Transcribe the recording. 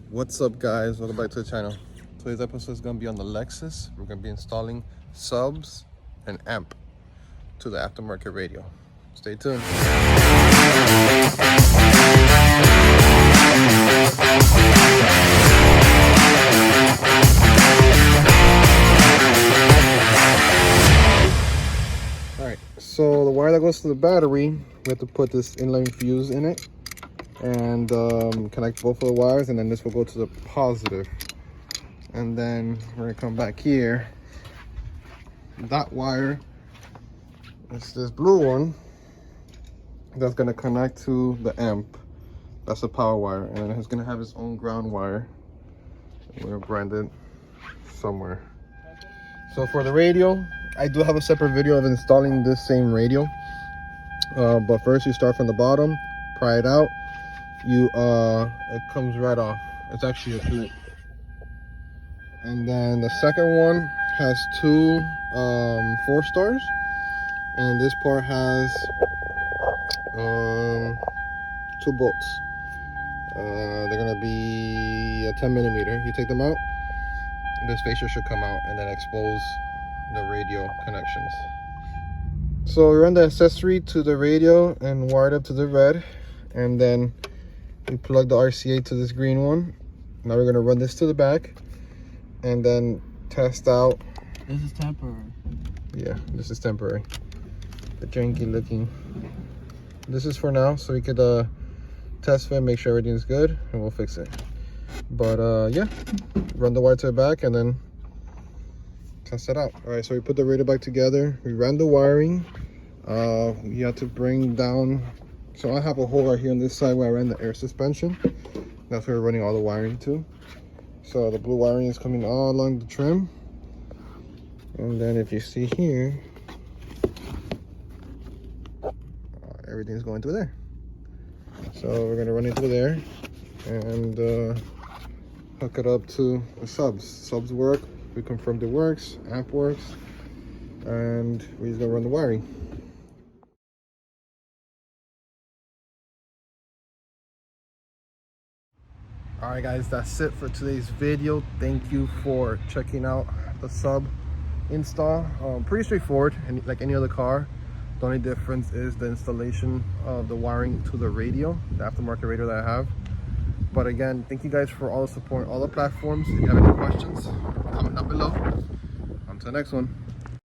What's up, guys? Welcome back to the channel. Today's episode is going to be on the Lexus. We're going to be installing subs and amp to the aftermarket radio. Stay tuned. Alright, so the wire that goes to the battery, we have to put this inline fuse in it and connect both of the wires, and then this will go to the positive. And then we're gonna come back here. That wire, it's this blue one that's gonna connect to the amp. That's the power wire, and then it's gonna have its own ground wire. We're gonna brand it somewhere. So for the radio, I do have a separate video of installing this same radio. But first you start from the bottom, pry it out. It comes right off. It's actually a clip. And then the second one has two 4 stars, and this part has 2 bolts. They're gonna be a 10mm. You take them out, the spacer should come out and then expose the radio connections. So we run the accessory to the radio and wire it up to the red, and then we plug the RCA to this green one. Now we're gonna run this to the back and then test out. This is temporary. Yeah, this is temporary. The janky looking. This is for now, so we could test fit, make sure everything's good, and we'll fix it. But yeah, run the wire to the back and then test it out. All right, so we put the radio back together. We ran the wiring. You have to bring down. So I have a hole right here on this side where I ran the air suspension. That's where we're running all the wiring to. So the blue wiring is coming all along the trim. And then if you see here, everything's going through there. So we're gonna run it through there and hook it up to the subs. Subs work, we confirmed it works, amp works, and we're just gonna run the wiring. All right, guys, that's it for today's video. Thank you for checking out the sub install. Pretty straightforward, and like any other car. The only difference is the installation of the wiring to the radio, the aftermarket radio that I have. But again, thank you guys for all the support on all the platforms. If you have any questions, comment down below. On to the next one.